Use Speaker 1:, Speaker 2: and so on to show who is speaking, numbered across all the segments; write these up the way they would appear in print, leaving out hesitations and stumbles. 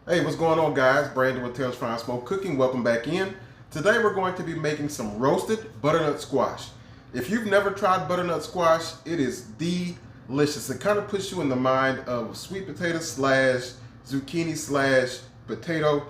Speaker 1: Hey, what's going on, guys? Brandon with Tales Fine Smoke Cooking. Welcome back in. Today we're going to be making some roasted butternut squash. If you've never tried butternut squash, it is delicious. It kind of puts you in the mind of sweet potato slash zucchini slash potato,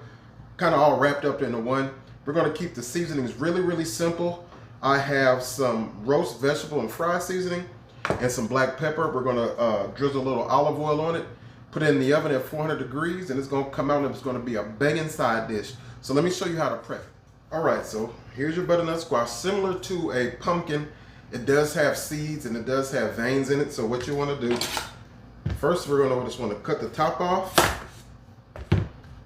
Speaker 1: kind of all wrapped up into one. We're going to keep the seasonings really simple. I have some roast vegetable and fry seasoning and some black pepper. We're going to drizzle a little olive oil on it. Put it in the oven at 400 degrees and it's going to come out and it's going to be a banging side dish. So let me show you how to prep it. Alright, so here's your butternut squash. Similar to a pumpkin, it does have seeds and it does have veins in it. So what you want to do, first we're going to just want to cut the top off.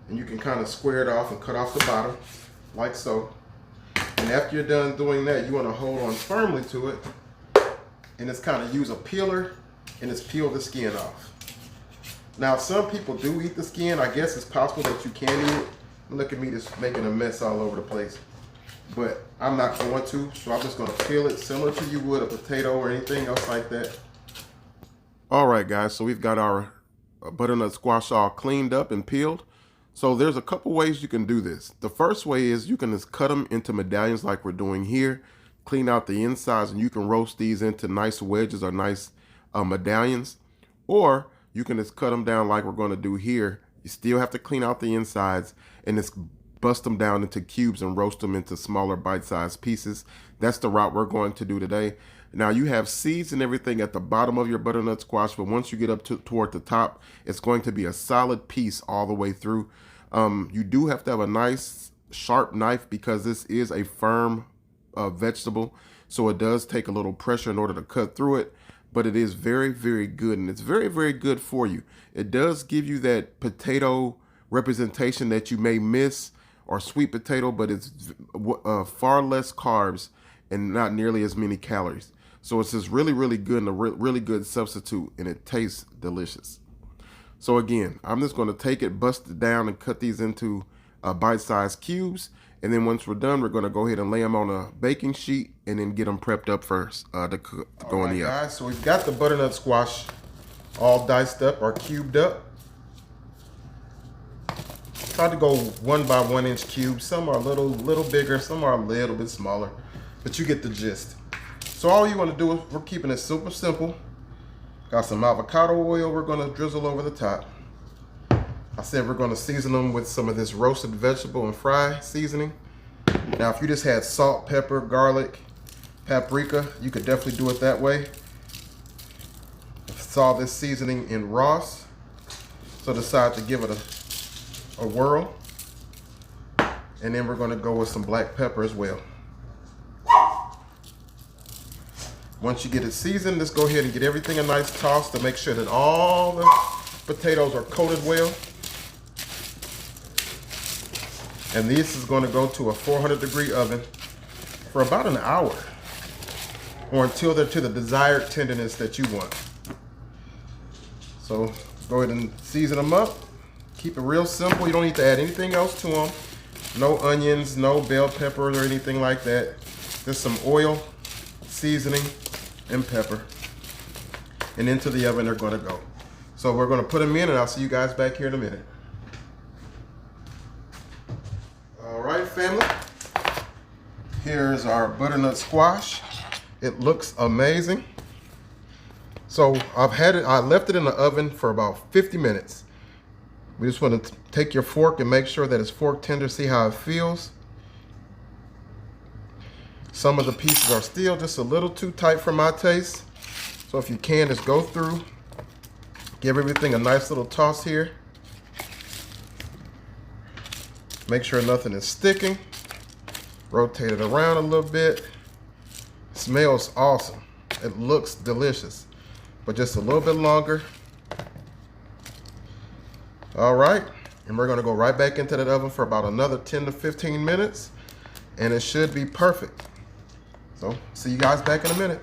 Speaker 1: And you can kind of square it off and cut off the bottom, like so. And after you're done doing that, you want to hold on firmly to it and just kind of use a peeler and just peel the skin off. Now, some people do eat the skin. I guess it's possible that you can eat it. Look at me just making a mess all over the place. But I'm not going to, so I'm just going to peel it similar to you would a potato or anything else like that. All right, guys, so we've got our butternut squash all cleaned up and peeled. So there's a couple ways you can do this. The first way is you can just cut them into medallions like we're doing here. Clean out the insides and you can roast these into nice wedges or nice medallions. Or you can just cut them down like we're going to do here. You still have to clean out the insides and just bust them down into cubes and roast them into smaller bite-sized pieces. That's the route we're going to do today. Now you have seeds and everything at the bottom of your butternut squash, but once you get up toward the top, it's going to be a solid piece all the way through. You do have to have a nice sharp knife because this is a firm vegetable, so it does take a little pressure in order to cut through it. But it is very good, and it's very good for you. It does give you that potato representation that you may miss, or sweet potato, but it's far less carbs and not nearly as many calories. So it's just really good and a really good substitute, and it tastes delicious. So again, I'm just going to take it, bust it down, and cut these into bite-sized cubes. And then once we're done, we're going to go ahead and lay them on a baking sheet and then get them prepped up first to go in the oven. Guys, so we've got the butternut squash all diced up or cubed up. Try to go 1 by 1 inch cubes. Some are a little bigger, some are a little bit smaller, but you get the gist. So all you want to do is, we're keeping it super simple. Got some avocado oil we're going to drizzle over the top. I said we're going to season them with some of this roasted vegetable and fry seasoning. Now, if you just had salt, pepper, garlic, paprika, you could definitely do it that way. I saw this seasoning in Ross, so decided to give it a whirl. And then we're going to go with some black pepper as well. Once you get it seasoned, let's go ahead and get everything a nice toss to make sure that all the potatoes are coated well. And this is going to go to a 400-degree oven for about an hour, or until they're to the desired tenderness that you want. So go ahead and season them up. Keep it real simple. You don't need to add anything else to them. No onions, no bell peppers or anything like that. Just some oil, seasoning, and pepper. And into the oven they're going to go. So we're going to put them in, and I'll see you guys back here in a minute. Alright, family, here's our butternut squash. It looks amazing. So I left it in the oven for about 50 minutes. We just want to take your fork and make sure that it's fork tender, see how it feels. Some of the pieces are still just a little too tight for my taste. So if you can, just go through, give everything a nice little toss here. Make sure nothing is sticking. Rotate it around a little bit. Smells awesome. It looks delicious, but just a little bit longer. All right, and we're gonna go right back into that oven for about another 10 to 15 minutes, and it should be perfect. So see you guys back in a minute.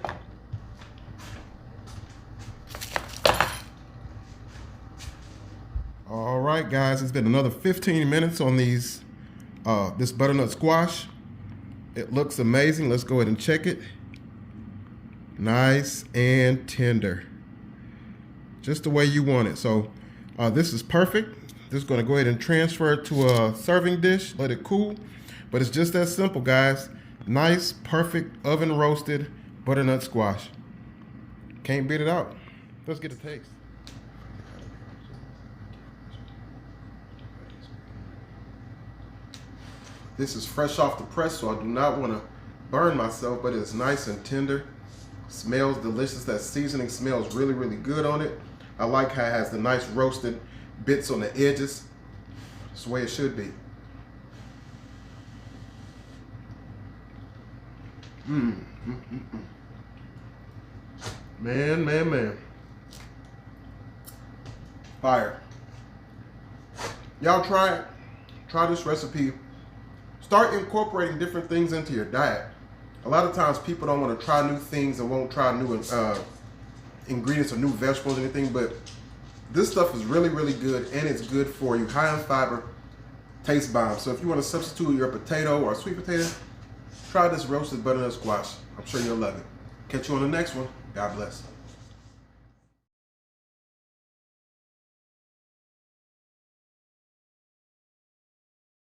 Speaker 1: All right, guys, it's been another 15 minutes on this butternut squash. It looks amazing. Let's go ahead and check it. Nice and tender, just the way you want it. So this is perfect. Just gonna go ahead and transfer it to a serving dish, let it cool. But it's just that simple, guys. Nice, perfect oven roasted butternut squash. Can't beat it out. Let's get a taste. This is fresh off the press, so I do not want to burn myself, but it's nice and tender. Smells delicious. That seasoning smells really, really good on it. I like how it has the nice roasted bits on the edges. That's the way it should be. Man. Fire. Y'all try it. Try this recipe. Start incorporating different things into your diet. A lot of times people don't want to try new things and won't try new ingredients or new vegetables or anything, but this stuff is really, really good, and it's good for you. High in fiber, taste bomb. So if you want to substitute your potato or sweet potato, try this roasted butternut squash. I'm sure you'll love it. Catch you on the next one. God bless.